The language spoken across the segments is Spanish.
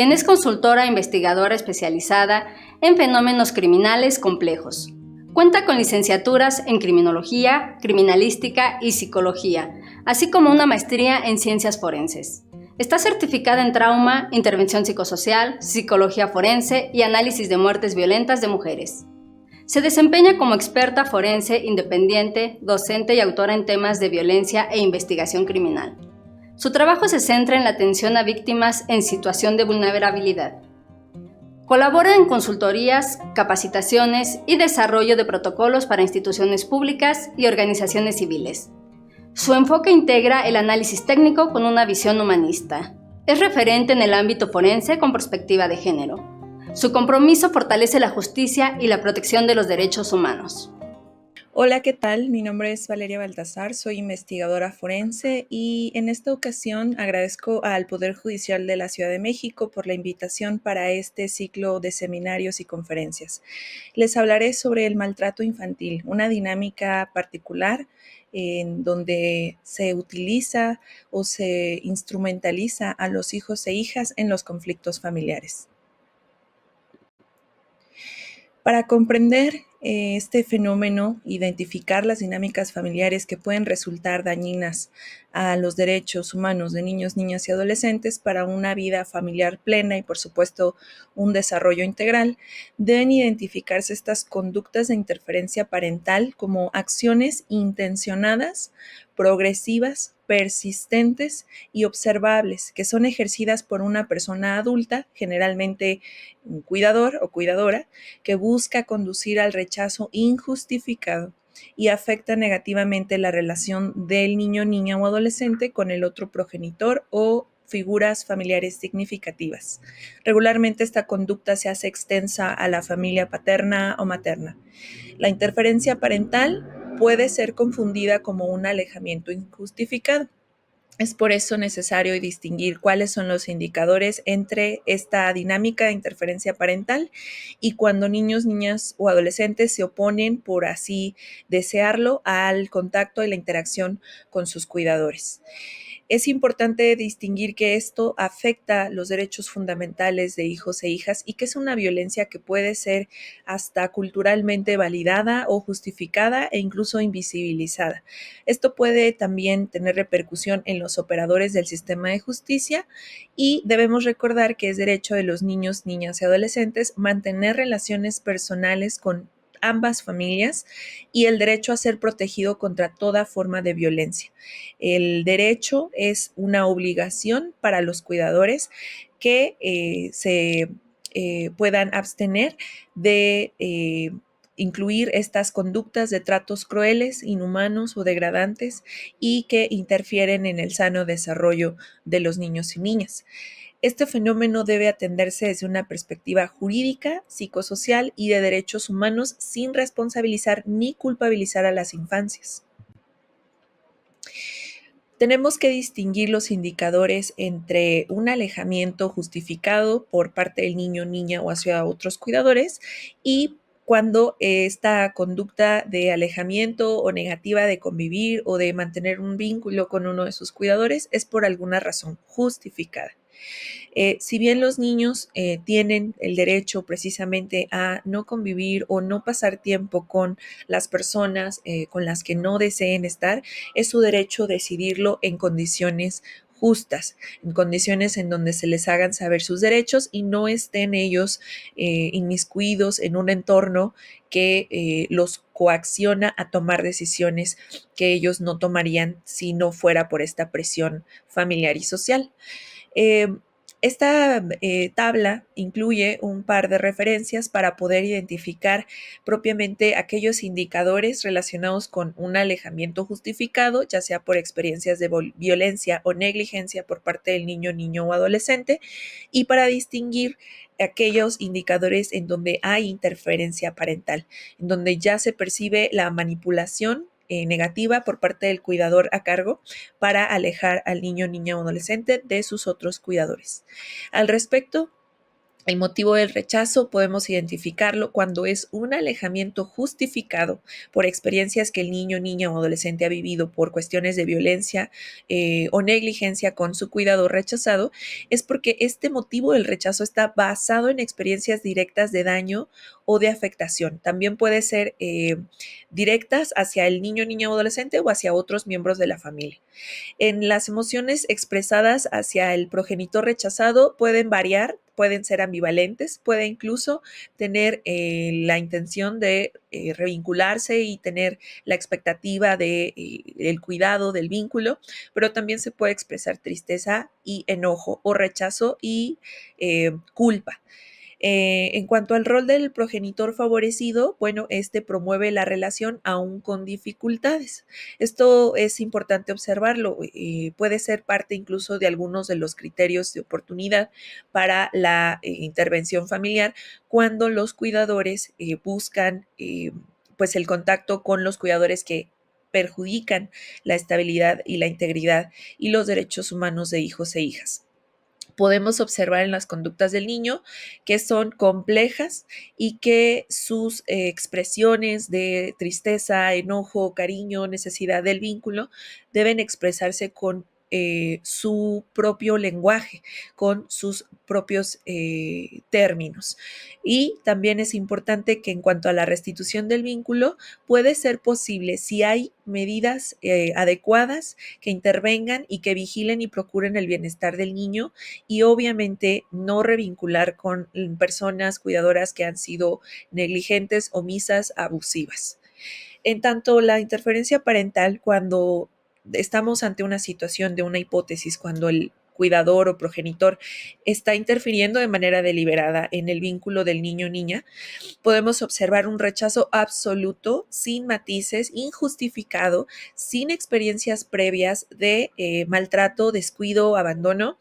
Es consultora e investigadora especializada en fenómenos criminales complejos. Cuenta con licenciaturas en criminología, criminalística y psicología, así como una maestría en ciencias forenses. Está certificada en trauma, intervención psicosocial, psicología forense y análisis de muertes violentas de mujeres. Se desempeña como experta forense independiente, docente y autora en temas de violencia e investigación criminal. Su trabajo se centra en la atención a víctimas en situación de vulnerabilidad. Colabora en consultorías, capacitaciones y desarrollo de protocolos para instituciones públicas y organizaciones civiles. Su enfoque integra el análisis técnico con una visión humanista. Es referente en el ámbito forense con perspectiva de género. Su compromiso fortalece la justicia y la protección de los derechos humanos. Hola, ¿qué tal? Mi nombre es Valeria Baltazar, soy investigadora forense y en esta ocasión agradezco al Poder Judicial de la Ciudad de México por la invitación para este ciclo de seminarios y conferencias. Les hablaré sobre el maltrato infantil, una dinámica particular en donde se utiliza o se instrumentaliza a los hijos e hijas en los conflictos familiares. Para comprender este fenómeno, identificar las dinámicas familiares que pueden resultar dañinas a los derechos humanos de niños, niñas y adolescentes para una vida familiar plena y, por supuesto, un desarrollo integral, deben identificarse estas conductas de interferencia parental como acciones intencionadas, progresivas, persistentes y observables, que son ejercidas por una persona adulta, generalmente un cuidador o cuidadora, que busca conducir al rechazo injustificado y afecta negativamente la relación del niño, niña o adolescente con el otro progenitor o figuras familiares significativas. Regularmente esta conducta se hace extensa a la familia paterna o materna. La interferencia parental puede ser confundida como un alejamiento injustificado. Es por eso necesario distinguir cuáles son los indicadores entre esta dinámica de interferencia parental y cuando niños, niñas o adolescentes se oponen, por así desearlo, al contacto y la interacción con sus cuidadores. Es importante distinguir que esto afecta los derechos fundamentales de hijos e hijas y que es una violencia que puede ser hasta culturalmente validada o justificada e incluso invisibilizada. Esto puede también tener repercusión en los operadores del sistema de justicia y debemos recordar que es derecho de los niños, niñas y adolescentes mantener relaciones personales con ambas familias y el derecho a ser protegido contra toda forma de violencia. El derecho es una obligación para los cuidadores que se puedan abstener de incluir estas conductas de tratos crueles, inhumanos o degradantes y que interfieren en el sano desarrollo de los niños y niñas. Este fenómeno debe atenderse desde una perspectiva jurídica, psicosocial y de derechos humanos sin responsabilizar ni culpabilizar a las infancias. Tenemos que distinguir los indicadores entre un alejamiento justificado por parte del niño, niña o hacia otros cuidadores y cuando esta conducta de alejamiento o negativa de convivir o de mantener un vínculo con uno de sus cuidadores es por alguna razón justificada. Si bien los niños tienen el derecho precisamente a no convivir o no pasar tiempo con las personas con las que no deseen estar, es su derecho decidirlo en condiciones justas, en condiciones en donde se les hagan saber sus derechos y no estén ellos inmiscuidos en un entorno que los coacciona a tomar decisiones que ellos no tomarían si no fuera por esta presión familiar y social. Eh, esta tabla incluye un par de referencias para poder identificar propiamente aquellos indicadores relacionados con un alejamiento justificado, ya sea por experiencias de violencia o negligencia por parte del niño, niño o adolescente, y para distinguir aquellos indicadores en donde hay interferencia parental, en donde ya se percibe la manipulación negativa por parte del cuidador a cargo para alejar al niño, niña o adolescente de sus otros cuidadores. Al respecto, El motivo del rechazo podemos identificarlo cuando es un alejamiento justificado por experiencias que el niño, niña o adolescente ha vivido por cuestiones de violencia o negligencia con su cuidador rechazado. Es porque este motivo del rechazo está basado en experiencias directas de daño o de afectación. También puede ser directas hacia el niño, niña o adolescente o hacia otros miembros de la familia. En las emociones expresadas hacia el progenitor rechazado pueden variar, pueden ser ambivalentes, puede incluso tener la intención de revincularse y tener la expectativa de el cuidado del vínculo, pero también se puede expresar tristeza y enojo o rechazo y culpa. En cuanto al rol del progenitor favorecido, bueno, este promueve la relación aún con dificultades. Esto es importante observarlo. Puede ser parte incluso de algunos de los criterios de oportunidad para la intervención familiar cuando los cuidadores buscan pues el contacto con los cuidadores que perjudican la estabilidad y la integridad y los derechos humanos de hijos e hijas. Podemos observar en las conductas del niño que son complejas y que sus expresiones de tristeza, enojo, cariño, necesidad del vínculo deben expresarse con su propio lenguaje, con sus propios términos. Y también es importante que en cuanto a la restitución del vínculo, puede ser posible si hay medidas adecuadas que intervengan y que vigilen y procuren el bienestar del niño y obviamente no revincular con personas cuidadoras que han sido negligentes, omisas, abusivas. En tanto, la interferencia parental, cuando estamos ante una situación de una hipótesis, cuando el cuidador o progenitor está interfiriendo de manera deliberada en el vínculo del niño o niña, podemos observar un rechazo absoluto, sin matices, injustificado, sin experiencias previas de maltrato, descuido, abandono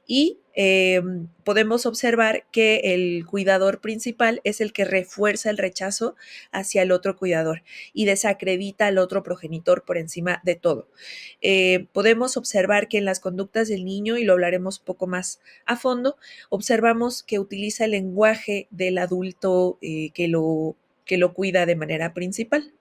y podemos observar que el cuidador principal es el que refuerza el rechazo hacia el otro cuidador y desacredita al otro progenitor por encima de todo. Podemos observar que en las conductas del niño, y lo hablaremos un poco más a fondo, observamos que utiliza el lenguaje del adulto que lo cuida de manera principal.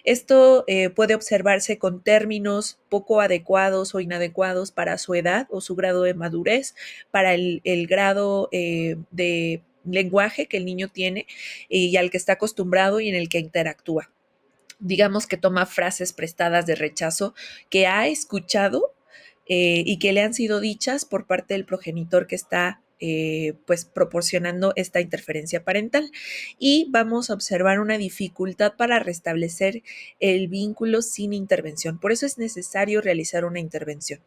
Esto puede observarse con términos poco adecuados o inadecuados para su edad o su grado de madurez, para el grado de lenguaje que el niño tiene y al que está acostumbrado y en el que interactúa. Digamos que toma frases prestadas de rechazo que ha escuchado y que le han sido dichas por parte del progenitor que está pues proporcionando esta interferencia parental y vamos a observar una dificultad para restablecer el vínculo sin intervención. Por eso es necesario realizar una intervención.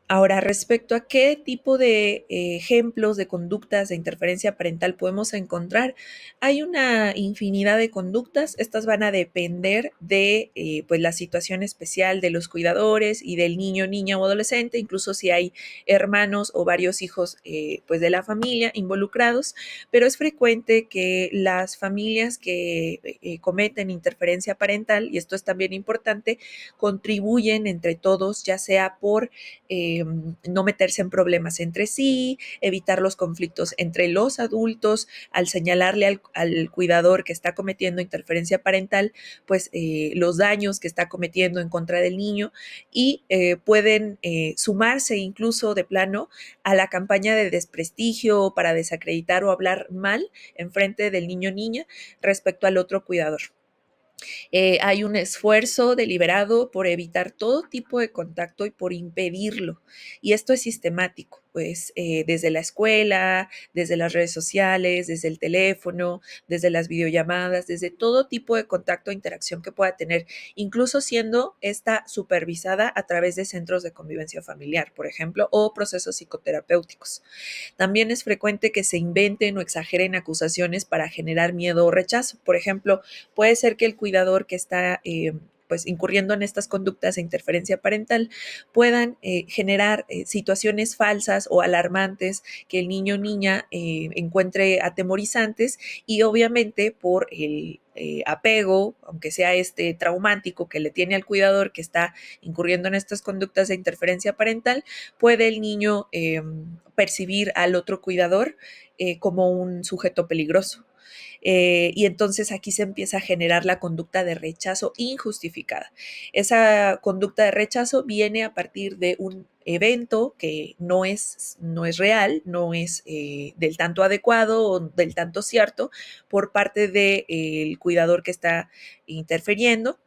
Ahora, respecto a qué tipo de ejemplos de conductas de interferencia parental podemos encontrar, hay una infinidad de conductas. Estas van a depender de pues la situación especial de los cuidadores y del niño, niña o adolescente, incluso si hay hermanos o varios hijos pues de la familia involucrados, pero es frecuente que las familias que cometen interferencia parental, y esto es también importante, contribuyen entre todos, ya sea por no meterse en problemas entre sí, evitar los conflictos entre los adultos, al señalarle al cuidador que está cometiendo interferencia parental, pues los daños que está cometiendo en contra del niño y pueden sumarse incluso de plano a la campaña de desprestigio para desacreditar o hablar mal en frente del niño o niña respecto al otro cuidador. Hay un esfuerzo deliberado por evitar todo tipo de contacto y por impedirlo. Y esto es sistemático, pues desde la escuela, desde las redes sociales, desde el teléfono, desde las videollamadas, desde todo tipo de contacto e interacción que pueda tener, incluso siendo esta supervisada a través de centros de convivencia familiar, por ejemplo, o procesos psicoterapéuticos. También es frecuente que se inventen o exageren acusaciones para generar miedo o rechazo. Por ejemplo, puede ser que el cuidador que está pues incurriendo en estas conductas de interferencia parental, puedan generar situaciones falsas o alarmantes que el niño o niña encuentre atemorizantes, y obviamente por el apego, aunque sea traumático que le tiene al cuidador que está incurriendo en estas conductas de interferencia parental, puede el niño percibir al otro cuidador como un sujeto peligroso. Y entonces aquí se empieza a generar la conducta de rechazo injustificada. Esa conducta de rechazo viene a partir de un evento que no es real, no es del tanto adecuado o del tanto cierto por parte del cuidador que está interfiriendo,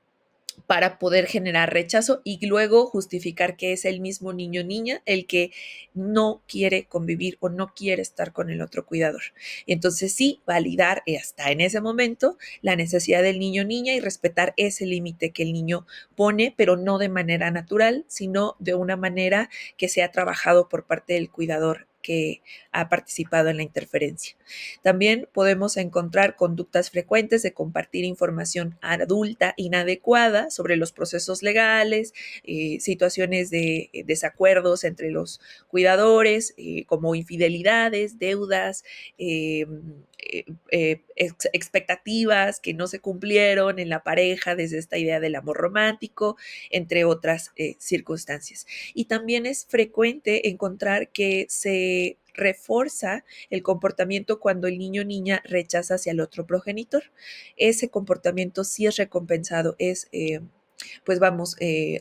para poder generar rechazo y luego justificar que es el mismo niño o niña el que no quiere convivir o no quiere estar con el otro cuidador. Entonces sí, validar hasta en ese momento la necesidad del niño o niña y respetar ese límite que el niño pone, pero no de manera natural, sino de una manera que se ha trabajado por parte del cuidador que ha participado en la interferencia. También podemos encontrar conductas frecuentes de compartir información adulta inadecuada sobre los procesos legales, situaciones de desacuerdos entre los cuidadores, como infidelidades, deudas, expectativas que no se cumplieron en la pareja desde esta idea del amor romántico, entre otras circunstancias. Y también es frecuente encontrar que se refuerza el comportamiento cuando el niño o niña rechaza hacia el otro progenitor. Ese comportamiento sí es recompensado, es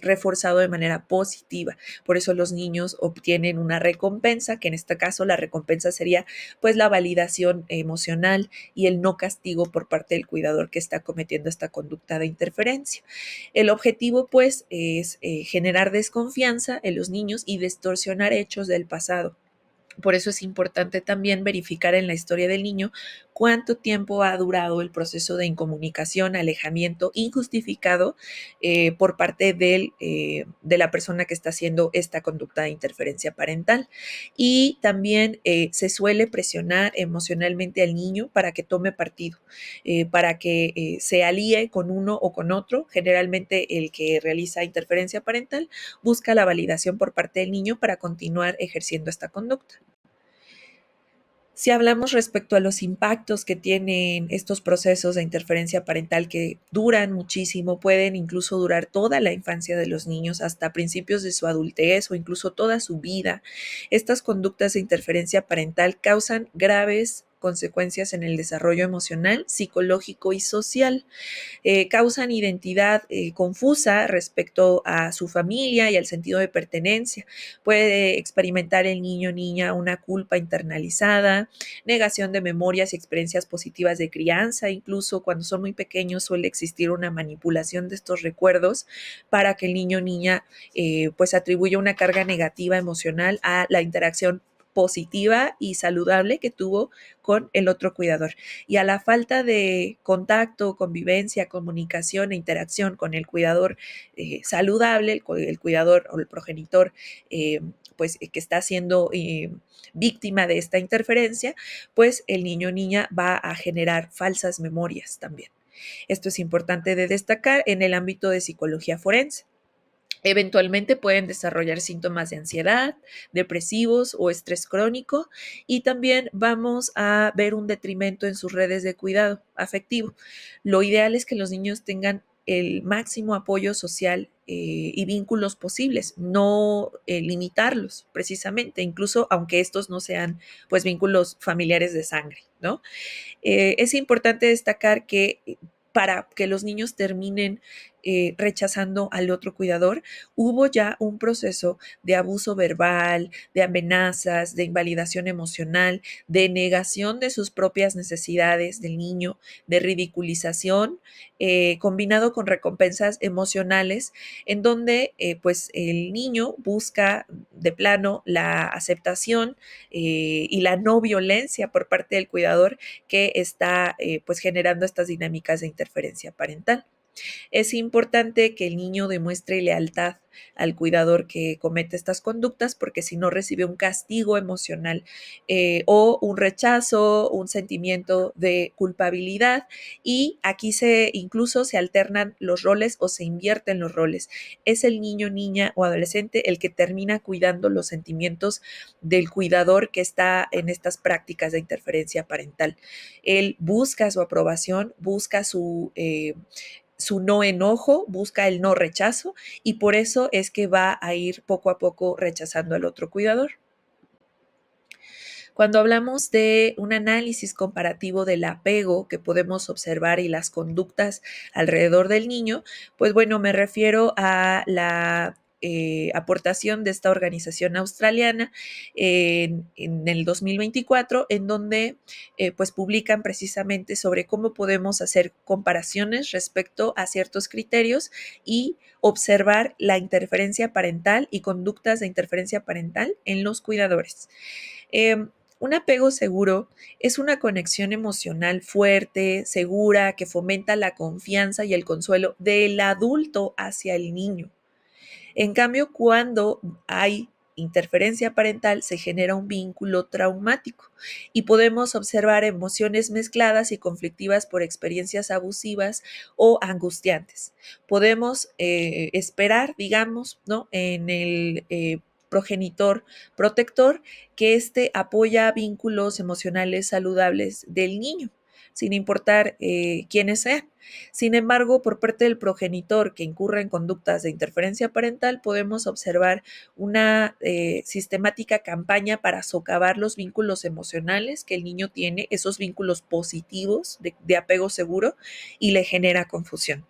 reforzado de manera positiva. Por eso los niños obtienen una recompensa, que en este caso la recompensa sería pues la validación emocional y el no castigo por parte del cuidador que está cometiendo esta conducta de interferencia. El objetivo pues es generar desconfianza en los niños y distorsionar hechos del pasado. Por eso es importante también verificar en la historia del niño cuánto tiempo ha durado el proceso de incomunicación, alejamiento injustificado por parte de la persona que está haciendo esta conducta de interferencia parental. Y también se suele presionar emocionalmente al niño para que tome partido, para que se alíe con uno o con otro. Generalmente el que realiza interferencia parental busca la validación por parte del niño para continuar ejerciendo esta conducta. Si hablamos respecto a los impactos que tienen estos procesos de interferencia parental que duran muchísimo, pueden incluso durar toda la infancia de los niños hasta principios de su adultez o incluso toda su vida, estas conductas de interferencia parental causan graves consecuencias en el desarrollo emocional, psicológico y social. Causan identidad confusa respecto a su familia y al sentido de pertenencia. Puede experimentar el niño o niña una culpa internalizada, negación de memorias y experiencias positivas de crianza. Incluso cuando son muy pequeños suele existir una manipulación de estos recuerdos para que el niño o niña pues atribuya una carga negativa emocional a la interacción positiva y saludable que tuvo con el otro cuidador. Y a la falta de contacto, convivencia, comunicación e interacción con el cuidador saludable, el cuidador o el progenitor pues que está siendo víctima de esta interferencia, pues el niño o niña va a generar falsas memorias también. Esto es importante de destacar en el ámbito de psicología forense. Eventualmente pueden desarrollar síntomas de ansiedad, depresivos o estrés crónico, y también vamos a ver un detrimento en sus redes de cuidado afectivo. Lo ideal es que los niños tengan el máximo apoyo social y vínculos posibles, no limitarlos precisamente, incluso aunque estos no sean pues vínculos familiares de sangre, ¿no? Es importante destacar que para que los niños terminen rechazando al otro cuidador, hubo ya un proceso de abuso verbal, de amenazas, de invalidación emocional, de negación de sus propias necesidades del niño, de ridiculización, combinado con recompensas emocionales, en donde pues el niño busca de plano la aceptación y la no violencia por parte del cuidador que está pues generando estas dinámicas de interferencia parental. Es importante que el niño demuestre lealtad al cuidador que comete estas conductas, porque si no recibe un castigo emocional o un rechazo, un sentimiento de culpabilidad, y aquí incluso se alternan los roles o se invierten los roles. Es el niño, niña o adolescente el que termina cuidando los sentimientos del cuidador que está en estas prácticas de interferencia parental. Él busca su aprobación, busca su no enojo, busca el no rechazo, y por eso es que va a ir poco a poco rechazando al otro cuidador. Cuando hablamos de un análisis comparativo del apego que podemos observar y las conductas alrededor del niño, pues bueno, me refiero a la aportación de esta organización australiana en el 2024, en donde pues publican precisamente sobre cómo podemos hacer comparaciones respecto a ciertos criterios y observar la interferencia parental y conductas de interferencia parental en los cuidadores. Un apego seguro es una conexión emocional fuerte, segura, que fomenta la confianza y el consuelo del adulto hacia el niño. En cambio, cuando hay interferencia parental, se genera un vínculo traumático y podemos observar emociones mezcladas y conflictivas por experiencias abusivas o angustiantes. Podemos esperar, digamos, ¿no? En el progenitor protector, que apoya vínculos emocionales saludables del niño, sin importar quiénes sean. Sin embargo, por parte del progenitor que incurre en conductas de interferencia parental, podemos observar una sistemática campaña para socavar los vínculos emocionales que el niño tiene, esos vínculos positivos de apego seguro, y le genera confusión.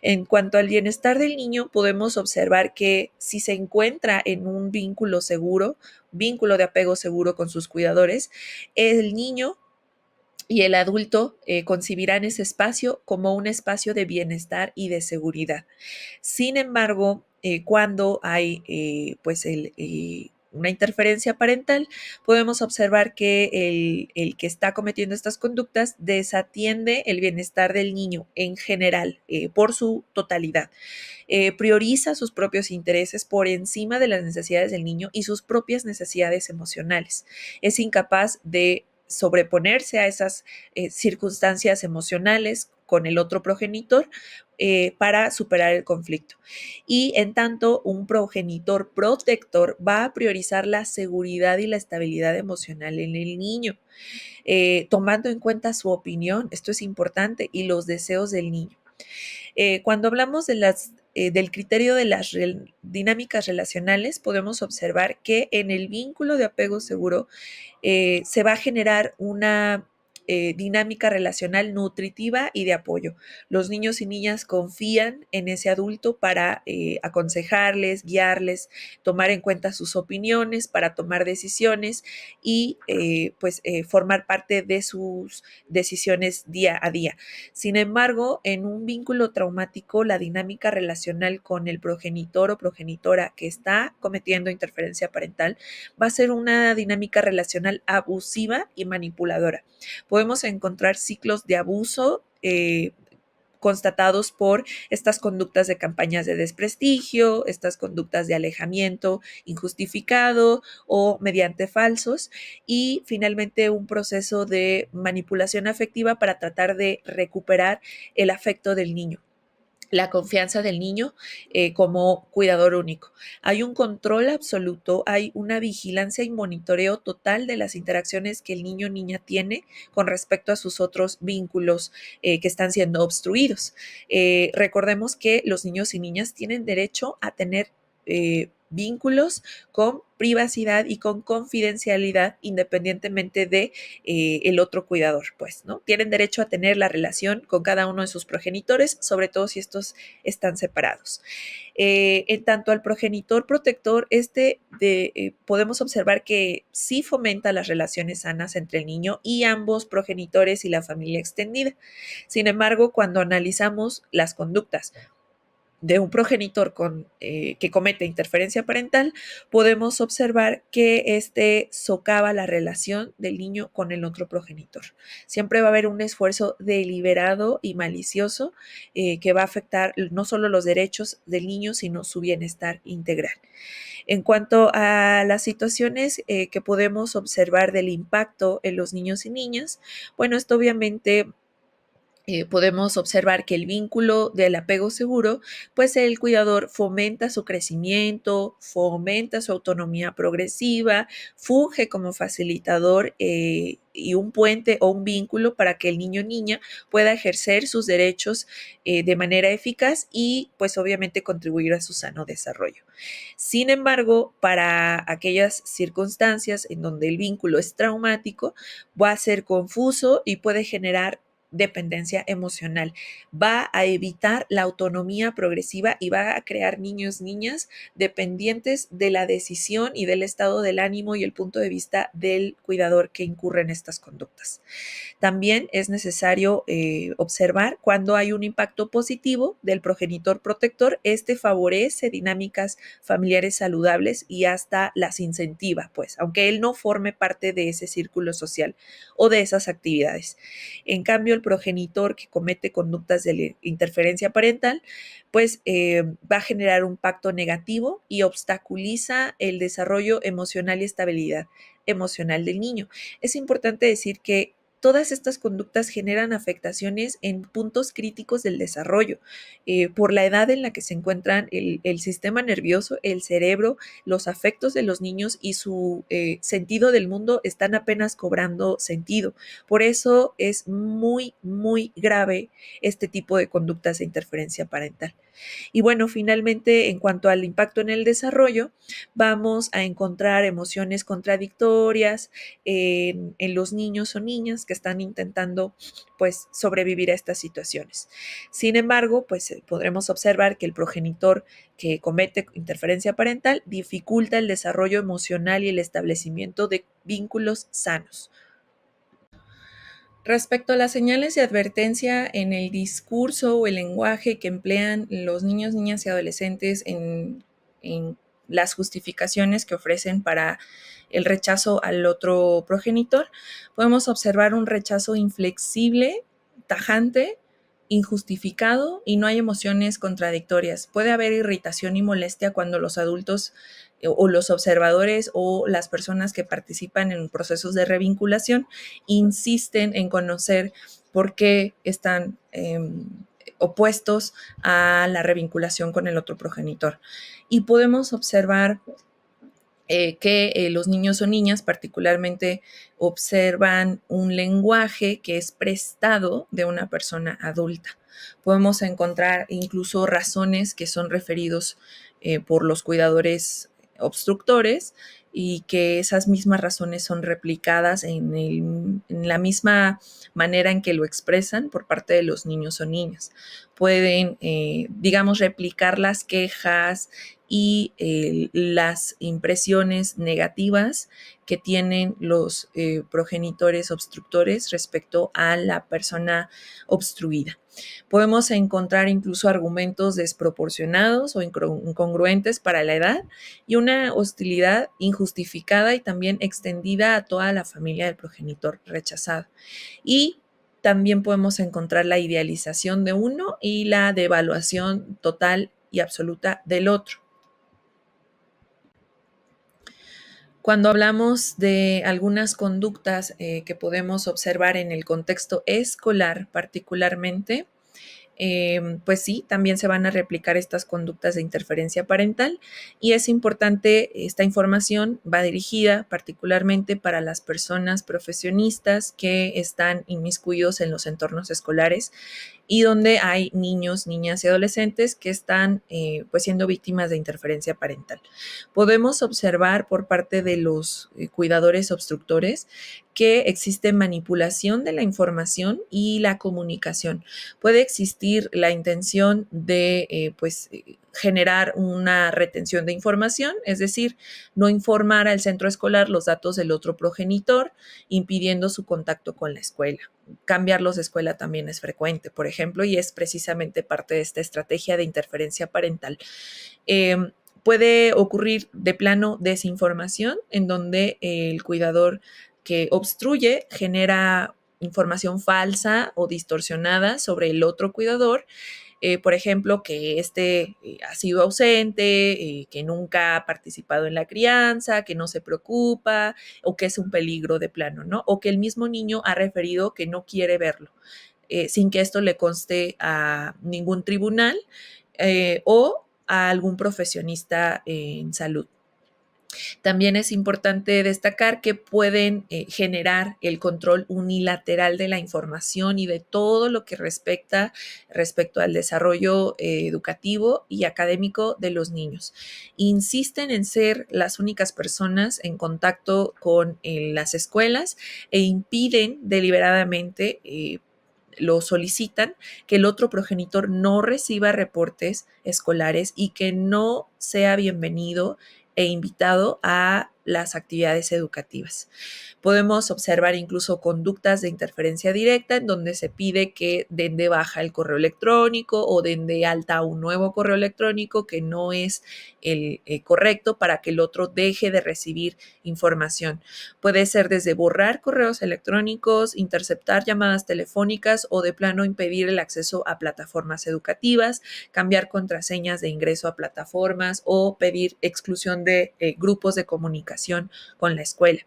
En cuanto al bienestar del niño, podemos observar que si se encuentra en un vínculo seguro, vínculo de apego seguro con sus cuidadores, el niño y el adulto concebirán ese espacio como un espacio de bienestar y de seguridad. Sin embargo, cuando hay una interferencia parental, podemos observar que el que está cometiendo estas conductas desatiende el bienestar del niño en general, por su totalidad. Prioriza sus propios intereses por encima de las necesidades del niño y sus propias necesidades emocionales. Es incapaz de sobreponerse a esas circunstancias emocionales con el otro progenitor para superar el conflicto. Y en tanto, un progenitor protector va a priorizar la seguridad y la estabilidad emocional en el niño, tomando en cuenta su opinión, esto es importante, y los deseos del niño. Cuando hablamos del criterio de las dinámicas relacionales, podemos observar que en el vínculo de apego seguro se va a generar una dinámica relacional nutritiva y de apoyo. Los niños y niñas confían en ese adulto para aconsejarles, guiarles, tomar en cuenta sus opiniones, para tomar decisiones y formar parte de sus decisiones día a día. Sin embargo, en un vínculo traumático, la dinámica relacional con el progenitor o progenitora que está cometiendo interferencia parental va a ser una dinámica relacional abusiva y manipuladora. Podemos encontrar ciclos de abuso constatados por estas conductas de campañas de desprestigio, estas conductas de alejamiento injustificado o mediante falsos, y finalmente un proceso de manipulación afectiva para tratar de recuperar el afecto del niño, la confianza del niño como cuidador único. Hay un control absoluto, hay una vigilancia y monitoreo total de las interacciones que el niño o niña tiene con respecto a sus otros vínculos que están siendo obstruidos. Recordemos que los niños y niñas tienen derecho a tener vínculos con privacidad y con confidencialidad, independientemente de el otro cuidador, pues, ¿no? Tienen derecho a tener la relación con cada uno de sus progenitores, sobre todo si estos están separados. En tanto al progenitor protector, podemos observar que sí fomenta las relaciones sanas entre el niño y ambos progenitores y la familia extendida. Sin embargo, cuando analizamos las conductas de un progenitor que comete interferencia parental, podemos observar que este socava la relación del niño con el otro progenitor. Siempre va a haber un esfuerzo deliberado y malicioso que va a afectar no solo los derechos del niño, sino su bienestar integral. En cuanto a las situaciones que podemos observar del impacto en los niños y niñas, bueno, esto obviamente podemos observar que el vínculo del apego seguro, pues el cuidador fomenta su crecimiento, fomenta su autonomía progresiva, funge como facilitador y un puente o un vínculo para que el niño o niña pueda ejercer sus derechos de manera eficaz y pues obviamente contribuir a su sano desarrollo. Sin embargo, para aquellas circunstancias en donde el vínculo es traumático, va a ser confuso y puede generar dependencia emocional. Va a evitar la autonomía progresiva y va a crear niños, niñas dependientes de la decisión y del estado del ánimo y el punto de vista del cuidador que incurre en estas conductas. También es necesario observar cuando hay un impacto positivo del progenitor protector, este favorece dinámicas familiares saludables y hasta las incentiva, pues, aunque él no forme parte de ese círculo social o de esas actividades. En cambio, el progenitor que comete conductas de interferencia parental, pues va a generar un pacto negativo y obstaculiza el desarrollo emocional y estabilidad emocional del niño. Es importante decir que todas estas conductas generan afectaciones en puntos críticos del desarrollo, por la edad en la que se encuentran el sistema nervioso, el cerebro, los afectos de los niños y su sentido del mundo están apenas cobrando sentido. Por eso es muy, muy grave este tipo de conductas de interferencia parental. Y bueno, finalmente, en cuanto al impacto en el desarrollo, vamos a encontrar emociones contradictorias en los niños o niñas que están intentando pues sobrevivir a estas situaciones. Sin embargo, pues podremos observar que el progenitor que comete interferencia parental dificulta el desarrollo emocional y el establecimiento de vínculos sanos. Respecto a las señales de advertencia en el discurso o el lenguaje que emplean los niños, niñas y adolescentes en las justificaciones que ofrecen para el rechazo al otro progenitor, podemos observar un rechazo inflexible, tajante, injustificado y no hay emociones contradictorias. Puede haber irritación y molestia cuando los adultos o los observadores o las personas que participan en procesos de revinculación insisten en conocer por qué están opuestos a la revinculación con el otro progenitor. Y podemos observar que los niños o niñas particularmente observan un lenguaje que es prestado de una persona adulta. Podemos encontrar incluso razones que son referidos por los cuidadores obstructores y que esas mismas razones son replicadas en la misma manera en que lo expresan por parte de los niños o niñas. Pueden, digamos, replicar las quejas y las impresiones negativas que tienen los progenitores obstructores respecto a la persona obstruida. Podemos encontrar incluso argumentos desproporcionados o incongruentes para la edad y una hostilidad injustificada y también extendida a toda la familia del progenitor rechazado. Y también podemos encontrar la idealización de uno y la devaluación total y absoluta del otro. Cuando hablamos de algunas conductas que podemos observar en el contexto escolar particularmente, pues sí, también se van a replicar estas conductas de interferencia parental y es importante, esta información va dirigida particularmente para las personas profesionistas que están inmiscuidos en los entornos escolares y donde hay niños, niñas y adolescentes que están pues siendo víctimas de interferencia parental. Podemos observar por parte de los cuidadores obstructores que existe manipulación de la información y la comunicación. Puede existir la intención de generar una retención de información, es decir, no informar al centro escolar los datos del otro progenitor, impidiendo su contacto con la escuela. Cambiarlos de escuela también es frecuente, por ejemplo, y es precisamente parte de esta estrategia de interferencia parental. Puede ocurrir de plano desinformación, en donde el cuidador que obstruye genera información falsa o distorsionada sobre el otro cuidador, por ejemplo, que ha sido ausente, que nunca ha participado en la crianza, que no se preocupa o que es un peligro de plano, ¿no? O que el mismo niño ha referido que no quiere verlo, sin que esto le conste a ningún tribunal o a algún profesionista en salud. También es importante destacar que pueden generar el control unilateral de la información y de todo lo que respecto al desarrollo educativo y académico de los niños. Insisten en ser las únicas personas en contacto con las escuelas e impiden deliberadamente lo solicitan, que el otro progenitor no reciba reportes escolares y que no sea bienvenido e invitado a las actividades educativas. Podemos observar incluso conductas de interferencia directa en donde se pide que den de baja el correo electrónico o den de alta un nuevo correo electrónico que no es el correcto para que el otro deje de recibir información. Puede ser desde borrar correos electrónicos, interceptar llamadas telefónicas o de plano impedir el acceso a plataformas educativas, cambiar contraseñas de ingreso a plataformas o pedir exclusión de grupos de comunicación con la escuela.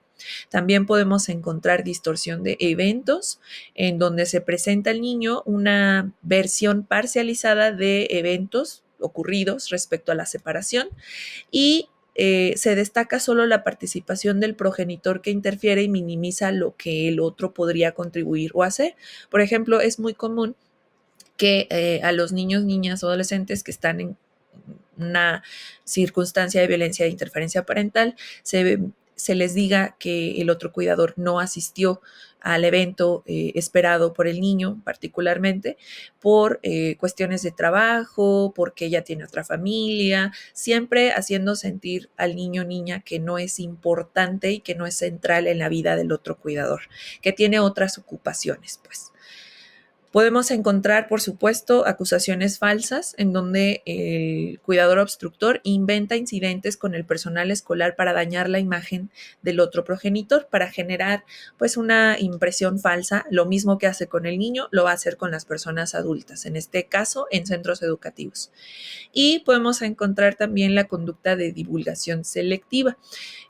También podemos encontrar distorsión de eventos en donde se presenta al niño una versión parcializada de eventos ocurridos respecto a la separación y se destaca solo la participación del progenitor que interfiere y minimiza lo que el otro podría contribuir o hacer. Por ejemplo, es muy común que a los niños, niñas o adolescentes que están en una circunstancia de violencia de interferencia parental, se les diga que el otro cuidador no asistió al evento esperado por el niño, particularmente por cuestiones de trabajo, porque ella tiene otra familia, siempre haciendo sentir al niño o niña que no es importante y que no es central en la vida del otro cuidador, que tiene otras ocupaciones, pues. Podemos encontrar, por supuesto, acusaciones falsas en donde el cuidador obstructor inventa incidentes con el personal escolar para dañar la imagen del otro progenitor, para generar pues una impresión falsa. Lo mismo que hace con el niño, lo va a hacer con las personas adultas, en este caso en centros educativos. Y podemos encontrar también la conducta de divulgación selectiva.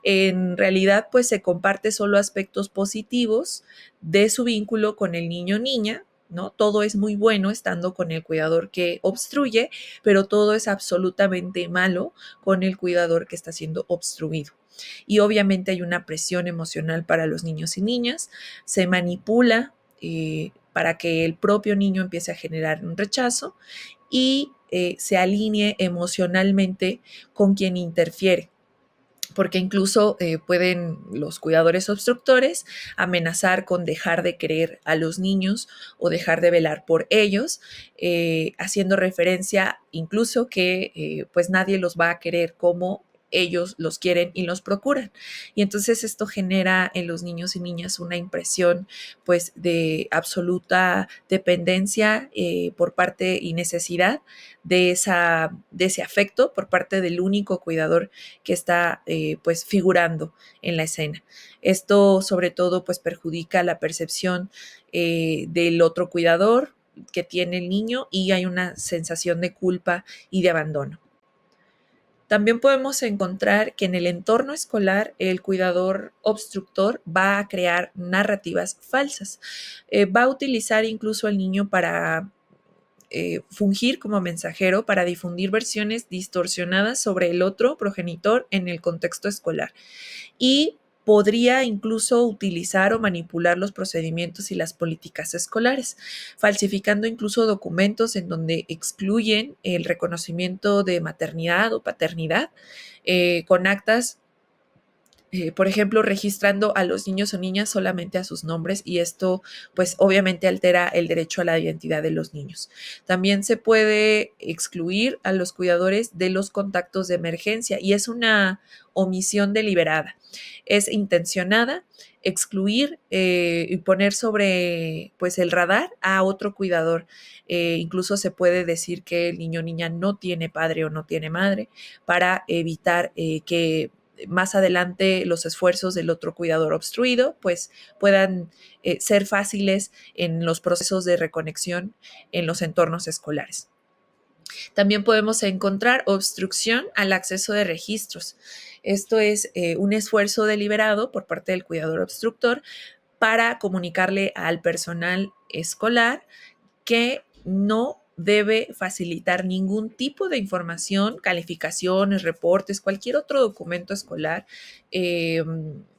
En realidad, pues se comparte solo aspectos positivos de su vínculo con el niño o niña, ¿no? Todo es muy bueno estando con el cuidador que obstruye, pero todo es absolutamente malo con el cuidador que está siendo obstruido. Y obviamente hay una presión emocional para los niños y niñas, se manipula para que el propio niño empiece a generar un rechazo y se alinee emocionalmente con quien interfiere, porque incluso pueden los cuidadores obstructores amenazar con dejar de querer a los niños o dejar de velar por ellos, haciendo referencia incluso que pues nadie los va a querer como ellos los quieren y los procuran. Y entonces esto genera en los niños y niñas una impresión pues de absoluta dependencia por parte y necesidad de ese afecto por parte del único cuidador que está pues figurando en la escena. Esto sobre todo pues perjudica la percepción del otro cuidador que tiene el niño y hay una sensación de culpa y de abandono. También podemos encontrar que en el entorno escolar el cuidador obstructor va a crear narrativas falsas. Va a utilizar incluso al niño para fungir como mensajero, para difundir versiones distorsionadas sobre el otro progenitor en el contexto escolar. Y podría incluso utilizar o manipular los procedimientos y las políticas escolares, falsificando incluso documentos en donde excluyen el reconocimiento de maternidad o paternidad con actas por ejemplo, registrando a los niños o niñas solamente a sus nombres, y esto pues obviamente altera el derecho a la identidad de los niños. También se puede excluir a los cuidadores de los contactos de emergencia, y es una omisión deliberada, es intencionada excluir y poner sobre pues el radar a otro cuidador. Incluso se puede decir que el niño o niña no tiene padre o no tiene madre, para evitar que más adelante los esfuerzos del otro cuidador obstruido pues puedan ser fáciles en los procesos de reconexión en los entornos escolares. También podemos encontrar obstrucción al acceso de registros. Esto es un esfuerzo deliberado por parte del cuidador obstructor para comunicarle al personal escolar que no debe facilitar ningún tipo de información, calificaciones, reportes, cualquier otro documento escolar, eh,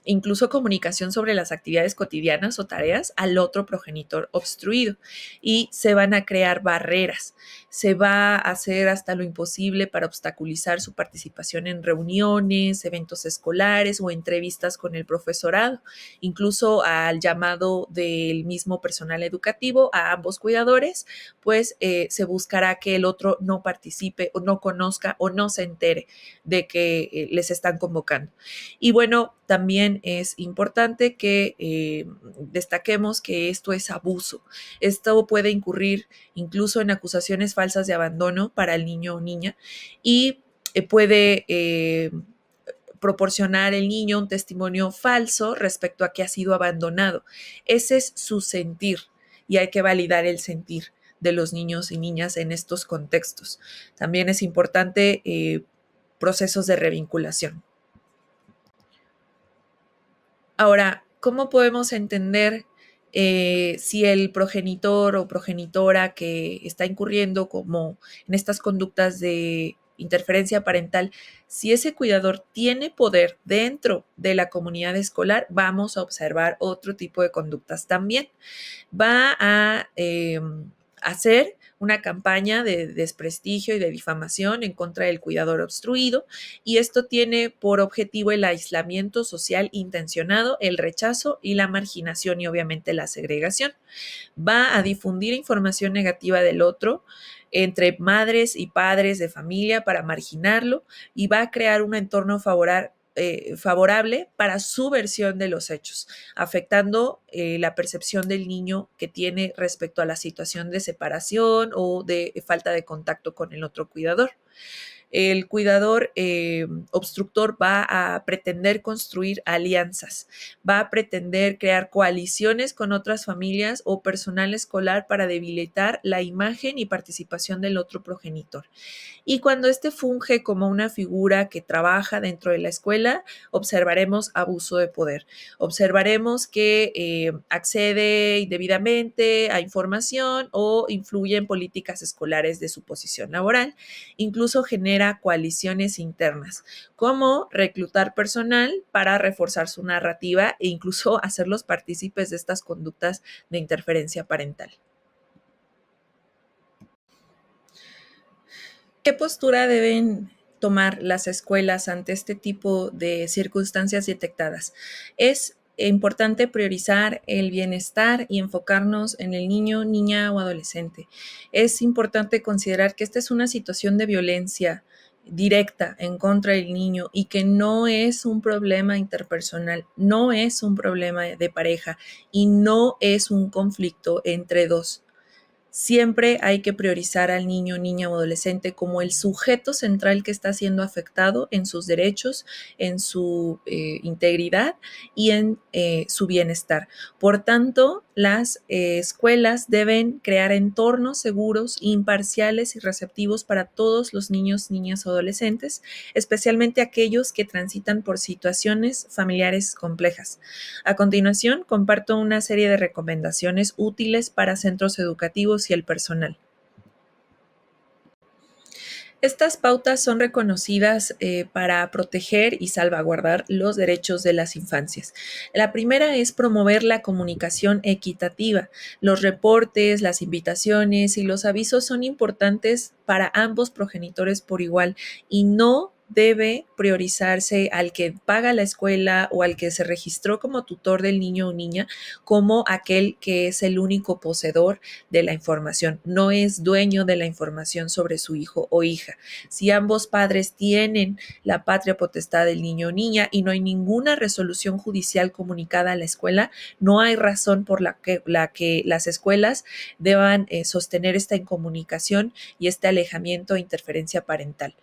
incluso comunicación sobre las actividades cotidianas o tareas al otro progenitor obstruido. Y se van a crear barreras, se va a hacer hasta lo imposible para obstaculizar su participación en reuniones, eventos escolares o entrevistas con el profesorado, incluso al llamado del mismo personal educativo a ambos cuidadores, pues se buscará que el otro no participe o no conozca o no se entere de que les están convocando. Y bueno, también es importante que destaquemos que esto es abuso. Esto puede incurrir incluso en acusaciones falsas de abandono para el niño o niña, y puede proporcionar el niño un testimonio falso respecto a que ha sido abandonado. Ese es su sentir, y hay que validar el sentir de los niños y niñas en estos contextos. También es importante procesos de revinculación. Ahora, ¿cómo podemos entender si el progenitor o progenitora que está incurriendo como en estas conductas de interferencia parental, si ese cuidador tiene poder dentro de la comunidad escolar? Vamos a observar otro tipo de conductas también. Va a hacer una campaña de desprestigio y de difamación en contra del cuidador obstruido, y esto tiene por objetivo el aislamiento social intencionado, el rechazo y la marginación y obviamente la segregación. Va a difundir información negativa del otro entre madres y padres de familia para marginarlo, y va a crear un entorno favorable para su versión de los hechos, afectando la percepción del niño que tiene respecto a la situación de separación o de falta de contacto con el otro cuidador. El cuidador obstructor va a pretender construir alianzas, va a pretender crear coaliciones con otras familias o personal escolar para debilitar la imagen y participación del otro progenitor. Y cuando éste funge como una figura que trabaja dentro de la escuela, observaremos abuso de poder. Observaremos que accede indebidamente a información o influye en políticas escolares de su posición laboral. Incluso genera coaliciones internas, como reclutar personal para reforzar su narrativa e incluso hacerlos partícipes de estas conductas de interferencia parental. ¿Qué postura deben tomar las escuelas ante este tipo de circunstancias detectadas? Es importante priorizar el bienestar y enfocarnos en el niño, niña o adolescente. Es importante considerar que esta es una situación de violencia directa en contra del niño y que no es un problema interpersonal, no es un problema de pareja y no es un conflicto entre dos. Siempre hay que priorizar al niño, niña o adolescente como el sujeto central que está siendo afectado en sus derechos, en su integridad y en su bienestar. Por tanto, las escuelas deben crear entornos seguros, imparciales y receptivos para todos los niños, niñas o adolescentes, especialmente aquellos que transitan por situaciones familiares complejas. A continuación, comparto una serie de recomendaciones útiles para centros educativos y el personal. Estas pautas son reconocidas para proteger y salvaguardar los derechos de las infancias. La primera es promover la comunicación equitativa. Los reportes, las invitaciones y los avisos son importantes para ambos progenitores por igual, y no debe priorizarse al que paga la escuela o al que se registró como tutor del niño o niña como aquel que es el único poseedor de la información, no es dueño de la información sobre su hijo o hija. Si ambos padres tienen la patria potestad del niño o niña y no hay ninguna resolución judicial comunicada a la escuela, no hay razón por la que las escuelas deban sostener esta incomunicación y este alejamiento e interferencia parental.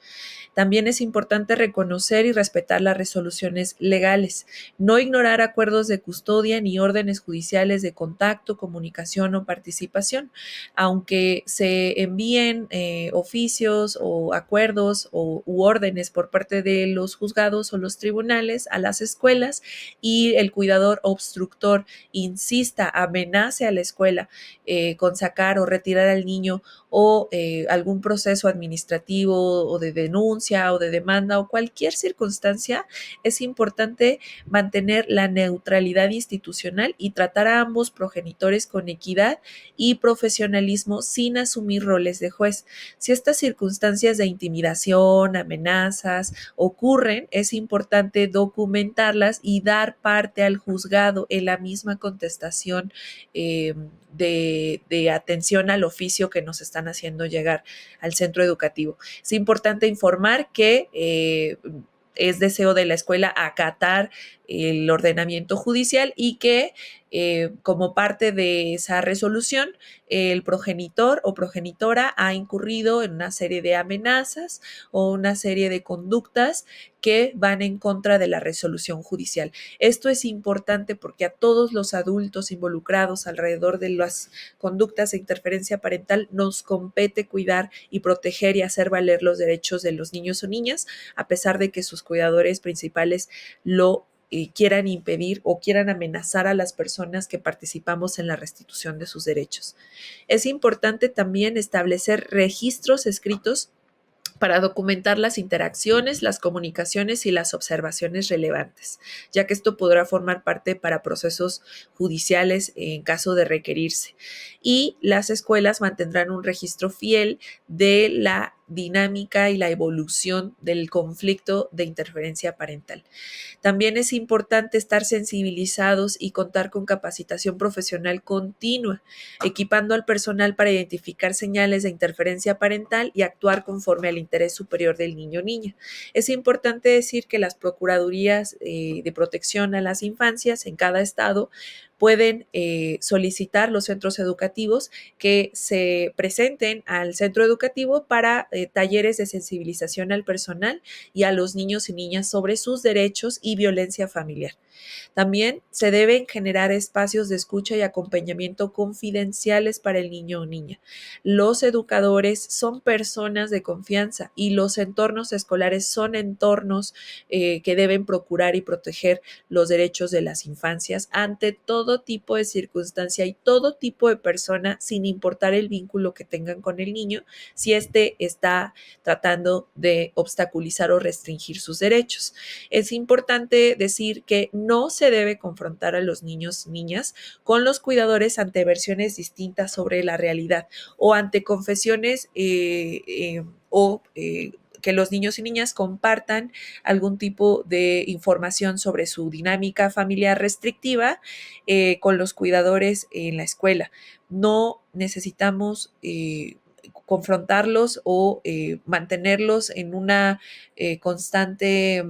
También es importante reconocer y respetar las resoluciones legales, no ignorar acuerdos de custodia ni órdenes judiciales de contacto, comunicación o participación, aunque se envíen oficios o acuerdos u órdenes por parte de los juzgados o los tribunales a las escuelas y el cuidador obstructor insista, amenace a la escuela con sacar o retirar al niño o algún proceso administrativo o de denuncia o de demanda o cualquier circunstancia, es importante mantener la neutralidad institucional y tratar a ambos progenitores con equidad y profesionalismo sin asumir roles de juez. Si estas circunstancias de intimidación, amenazas ocurren, es importante documentarlas y dar parte al juzgado en la misma contestación de atención al oficio que nos están haciendo llegar al centro educativo. Es importante informar que es deseo de la escuela acatar el ordenamiento judicial y que como parte de esa resolución el progenitor o progenitora ha incurrido en una serie de amenazas o una serie de conductas que van en contra de la resolución judicial. Esto es importante porque a todos los adultos involucrados alrededor de las conductas de interferencia parental nos compete cuidar y proteger y hacer valer los derechos de los niños o niñas, a pesar de que sus cuidadores principales lo quieran impedir o quieran amenazar a las personas que participamos en la restitución de sus derechos. Es importante también establecer registros escritos para documentar las interacciones, las comunicaciones y las observaciones relevantes, ya que esto podrá formar parte para procesos judiciales en caso de requerirse. Y las escuelas mantendrán un registro fiel de la dinámica y la evolución del conflicto de interferencia parental. También es importante estar sensibilizados y contar con capacitación profesional continua, equipando al personal para identificar señales de interferencia parental y actuar conforme al interés superior del niño o niña. Es importante decir que las procuradurías de protección a las infancias en cada estado pueden solicitar los centros educativos que se presenten al centro educativo para talleres de sensibilización al personal y a los niños y niñas sobre sus derechos y violencia familiar. También se deben generar espacios de escucha y acompañamiento confidenciales para el niño o niña. Los educadores son personas de confianza y los entornos escolares son entornos que deben procurar y proteger los derechos de las infancias ante todo tipo de circunstancia y todo tipo de persona, sin importar el vínculo que tengan con el niño, si éste está tratando de obstaculizar o restringir sus derechos. Es importante decir que no se debe confrontar a los niños, niñas, con los cuidadores ante versiones distintas sobre la realidad o ante confesiones que los niños y niñas compartan algún tipo de información sobre su dinámica familiar restrictiva con los cuidadores en la escuela. No necesitamos confrontarlos o mantenerlos en una constante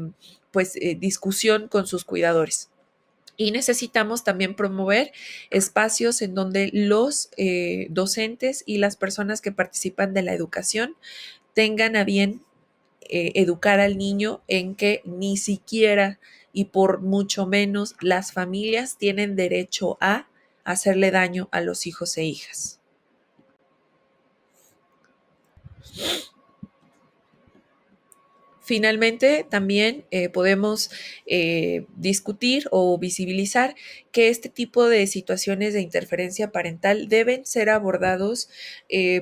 discusión con sus cuidadores. Y necesitamos también promover espacios en donde los docentes y las personas que participan de la educación tengan a bien educar al niño en que ni siquiera y por mucho menos las familias tienen derecho a hacerle daño a los hijos e hijas. Finalmente, también podemos discutir o visibilizar que este tipo de situaciones de interferencia parental deben ser abordados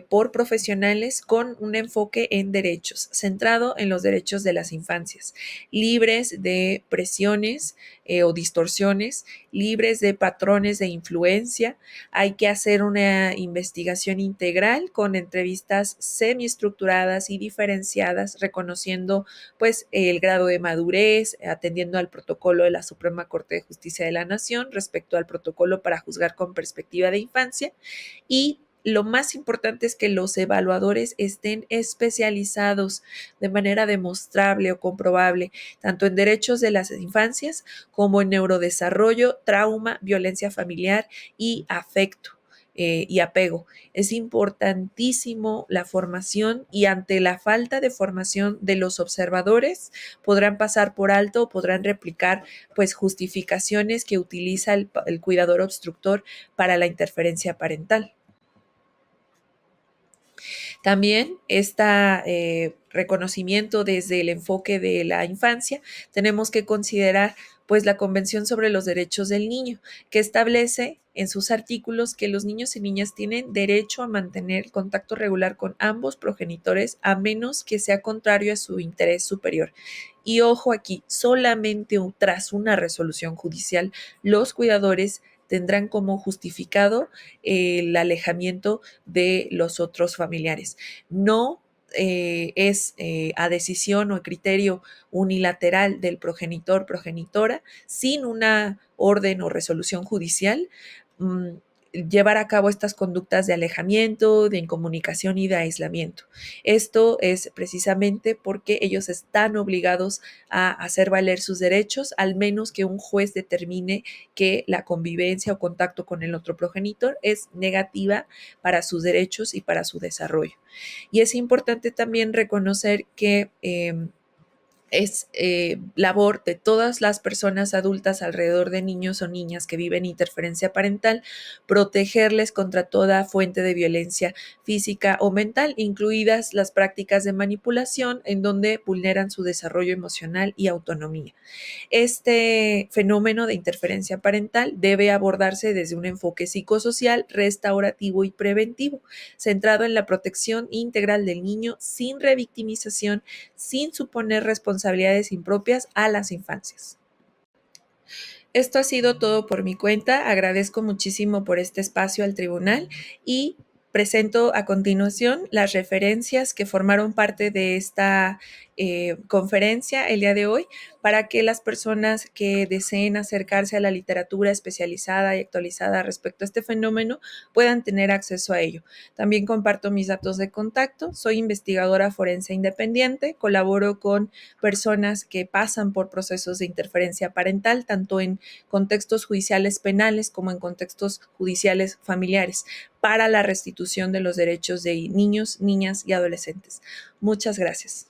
por profesionales con un enfoque en derechos, centrado en los derechos de las infancias, libres de presiones o distorsiones, libres de patrones de influencia. Hay que hacer una investigación integral con entrevistas semiestructuradas y diferenciadas, reconociendo pues el grado de madurez, atendiendo al protocolo de la Suprema Corte de Justicia de la Nación respecto al protocolo para juzgar con perspectiva de infancia. Y lo más importante es que los evaluadores estén especializados de manera demostrable o comprobable, tanto en derechos de las infancias como en neurodesarrollo, trauma, violencia familiar y afecto. Y apego. Es importantísimo la formación, y ante la falta de formación de los observadores podrán pasar por alto o podrán replicar pues justificaciones que utiliza el cuidador obstructor para la interferencia parental. También este reconocimiento desde el enfoque de la infancia, tenemos que considerar pues la Convención sobre los Derechos del Niño, que establece en sus artículos que los niños y niñas tienen derecho a mantener contacto regular con ambos progenitores a menos que sea contrario a su interés superior. Y ojo aquí, solamente tras una resolución judicial, los cuidadores tendrán como justificado el alejamiento de los otros familiares. No es a decisión o criterio unilateral del progenitor, progenitora, sin una orden o resolución judicial, llevar a cabo estas conductas de alejamiento, de incomunicación y de aislamiento. Esto es precisamente porque ellos están obligados a hacer valer sus derechos, al menos que un juez determine que la convivencia o contacto con el otro progenitor es negativa para sus derechos y para su desarrollo. Y es importante también reconocer que es labor de todas las personas adultas alrededor de niños o niñas que viven interferencia parental protegerles contra toda fuente de violencia física o mental, incluidas las prácticas de manipulación en donde vulneran su desarrollo emocional y autonomía. Este fenómeno de interferencia parental debe abordarse desde un enfoque psicosocial, restaurativo y preventivo, centrado en la protección integral del niño sin revictimización, sin suponer responsabilidades impropias a las infancias. Esto ha sido todo por mi cuenta. Agradezco muchísimo por este espacio al tribunal y presento a continuación las referencias que formaron parte de esta conferencia el día de hoy para que las personas que deseen acercarse a la literatura especializada y actualizada respecto a este fenómeno puedan tener acceso a ello. También comparto mis datos de contacto. Soy investigadora forense independiente, colaboro con personas que pasan por procesos de interferencia parental, tanto en contextos judiciales penales como en contextos judiciales familiares, para la restitución de los derechos de niños, niñas y adolescentes. Muchas gracias.